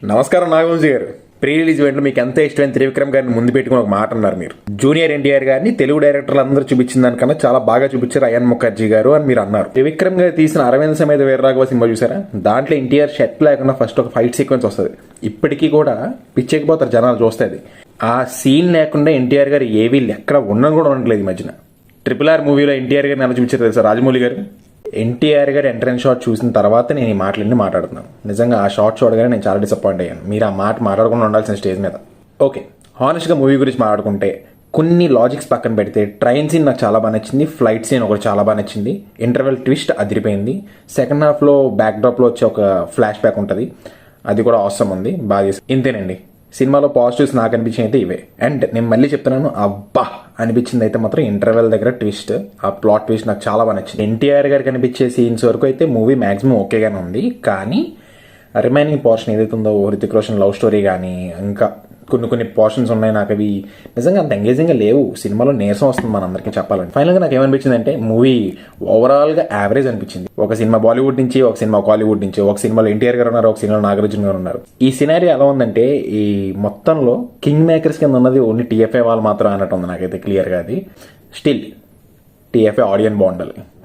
నమస్కారం నాగవంశీ గారు. Pre release ఈవెంట్లో మీకు ఎంత ఇష్టమైన త్రివిక్రమ్ గారిని ముందు పెట్టుకుని ఒక మాట అన్నారు మీరు. జూనియర్ ఎన్టీఆర్ గారిని తెలుగు డైరెక్టర్లు అందరూ చూపించిన దానికన్నా చాలా బాగా చూపించారు అయాన్ ముఖర్జీ గారు అని మీరు అన్నారు. త్రివిక్రమ్ గారు తీసిన అరవింద్ సమేత వీరరాఘవ సినిమా చూసారా? దాంట్లో ఎన్టీఆర్ షర్ట్ లేకుండా ఫస్ట్ ఒక ఫైట్ సీక్వెన్స్ వస్తుంది. ఇప్పటికీ కూడా పిచ్చెక్కిపోతారు జనాలు చూస్తుంది. ఆ సీన్ లేకుండా ఎన్టీఆర్ గారు ఏవీ ఎక్కడ ఉండడం కూడా ఉండట్లేదు ఈ మధ్యన. RRR మూవీలో ఎన్టీఆర్ గారిని ఎలా చూపించారు తెలుసా రాజమౌళి గారు? ఎన్టీఆర్ గారు ఎంట్రన్స్ షాట్ చూసిన తర్వాత నేను ఈ మాటలన్నీ మాట్లాడుతున్నాను. నిజంగా ఆ షాట్ చూడగానే నేను చాలా డిసప్పాయింట్ అయ్యాను. మీరు ఆ మాట మాట్లాడకుండా ఉండాల్సిన స్టేజ్ మీద. ఓకే, హానెస్ట్గా మూవీ గురించి మాట్లాడుకుంటే కొన్ని లాజిక్స్ పక్కన పెడితే ట్రైన్ సీన్ నాకు చాలా బాగా నచ్చింది. ఫ్లైట్ సీన్ ఒకటి చాలా బాగా నచ్చింది. ఇంటర్వెల్ ట్విస్ట్ అదిరిపోయింది. సెకండ్ హాఫ్లో బ్యాక్ డ్రాప్లో వచ్చే ఒక ఫ్లాష్ బ్యాక్ ఉంటుంది, అది కూడా అవసరం ఉంది. బాగా చేసి ఇంతేనండి. సినిమాలో పాజిటివ్స్ నాకు అనిపించింది అయితే ఇవే. అండ్ నేను మళ్ళీ చెప్తున్నాను, అబ్బా అనిపించింది అయితే మాత్రం ఇంటర్వెల్ దగ్గర ట్విస్ట్, ఆ ప్లాట్ ట్విస్ట్ నాకు చాలా బాగా నచ్చింది. ఎన్టీఆర్ గారికి కనిపించే సీన్స్ వరకు అయితే మూవీ మాక్సిమం ఓకేగానే ఉంది. కానీ రిమైనింగ్ పోర్షన్ ఏదైతే ఉందో హృతిక్ రోషన్ లవ్ స్టోరీ కానీ ఇంకా కొన్ని పోర్షన్స్ ఉన్నాయి, నాకు అవి నిజంగా అంత ఎంగేజింగ్గా లేవు. సినిమాలో నీరసం వస్తుంది మనందరికీ చెప్పాలంటే. ఫైనల్గా నాకు ఏమనిపించింది అంటే మూవీ ఓవరాల్గా యావరేజ్ అనిపించింది. ఒక సినిమా బాలీవుడ్ నుంచి, ఒక సినిమా కాలీవుడ్ నుంచి, ఒక సినిమాలో ఎన్టీఆర్ గారు ఉన్నారు, ఒక సినిమాలో నాగార్జున గారు ఉన్నారు. ఈ సినారీ ఎలా ఉందంటే ఈ మొత్తంలో కింగ్ మేకర్స్ కింద ఉన్నది ఓన్లీ TFI వాళ్ళు మాత్రం అన్నట్టు ఉంది నాకైతే క్లియర్గా. అది స్టిల్ TFI ఆడియన్ బాగుండాలి.